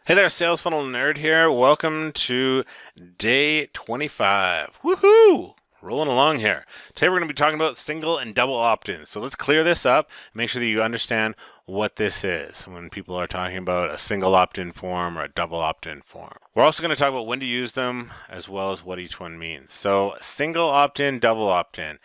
Hey there, Sales Funnel Nerd here. Welcome to day 25. Woohoo! Rolling along here. Today we're going to be talking about single and double opt-ins. So let's clear this up. Make sure that you understand what this is when people are talking about a single opt-in form or a double opt-in form. We're also going to talk about when to use them as well as what each one means. So single opt-in, double opt-in.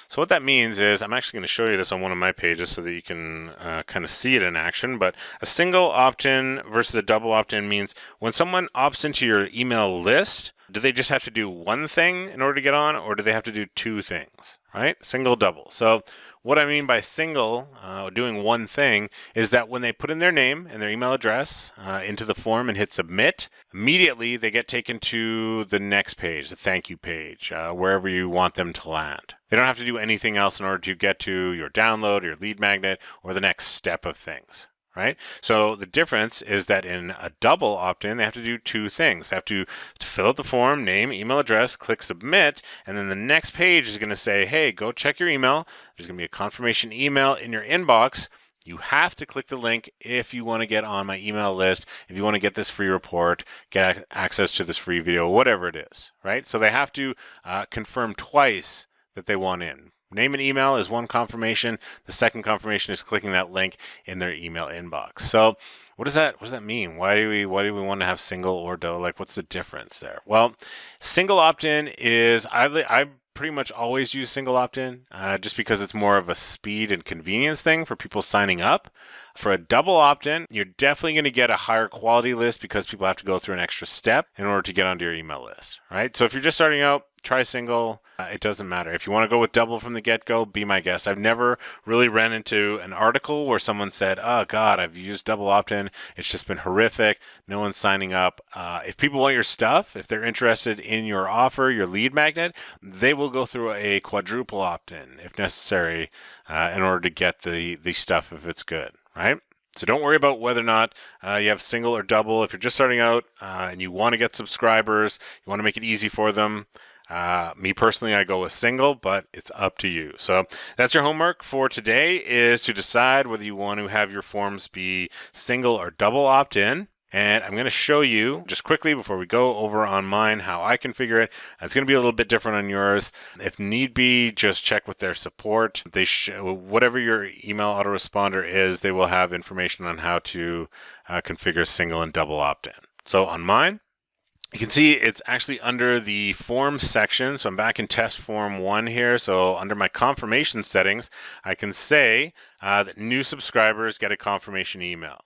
So what that means is, I'm actually going to show you this on one of my pages so that you can kind of see it in action, but a single opt-in versus a double opt-in means when someone opts into your email list, do they just have to do one thing in order to get on, or do they have to do two things, right? Single, double. So what I mean by single, doing one thing, is that when they put in their name and their email address into the form and hit submit, immediately they get taken to the next page, the thank you page, wherever you want them to land. They don't have to do anything else in order to get to your download, your lead magnet, or the next step of things, right? So the difference is that in a double opt-in, they have to do two things. They have to fill out the form, name, email address, click submit, and then the next page is going to say, hey, go check your email. There's going to be a confirmation email in your inbox. You have to click the link if you want to get on my email list, if you want to get this free report, get access to this free video, whatever it is, right? So they have to confirm twice that they want in. Name and email is one confirmation. The second confirmation is clicking that link in their email inbox. So what does that mean? Why do we want to have single or double? Like, what's the difference there? Well, single opt-in is, I pretty much always use single opt-in just because it's more of a speed and convenience thing for people signing up. For a double opt-in, you're definitely going to get a higher quality list because people have to go through an extra step in order to get onto your email list, right? So if you're just starting out, try single. It doesn't matter. If you want to go with double from the get-go, be my guest. I've never really ran into an article where someone said, oh God, I've used double opt-in. It's just been horrific. No one's signing up. If people want your stuff, if they're interested in your offer, your lead magnet, they will go through a quadruple opt-in if necessary in order to get the stuff if it's good, right? So don't worry about whether or not you have single or double. If you're just starting out and you want to get subscribers, you want to make it easy for them, me personally, I go with single, but it's up to you. So that's your homework for today, is to decide whether you want to have your forms be single or double opt-in. And I'm going to show you just quickly before we go over on mine how I configure it. It's going to be a little bit different on yours. If need be, just check with their support. Whatever your email autoresponder is, they will have information on how to configure single and double opt-in. So on mine, you can see it's actually under the form section. So I'm back in test form 1 here. So under my confirmation settings, I can say that new subscribers get a confirmation email.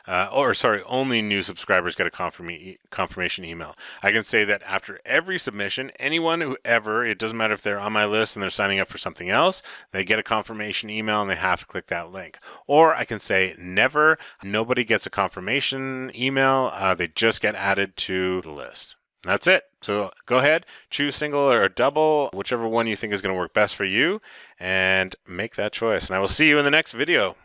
Only new subscribers get a confirmation email. I can say that after every submission, anyone who it doesn't matter if they're on my list and they're signing up for something else, they get a confirmation email and they have to click that link. Or I can say never, nobody gets a confirmation email, they just get added to the list. That's it. So go ahead, choose single or double, whichever one you think is going to work best for you, and make that choice. And I will see you in the next video.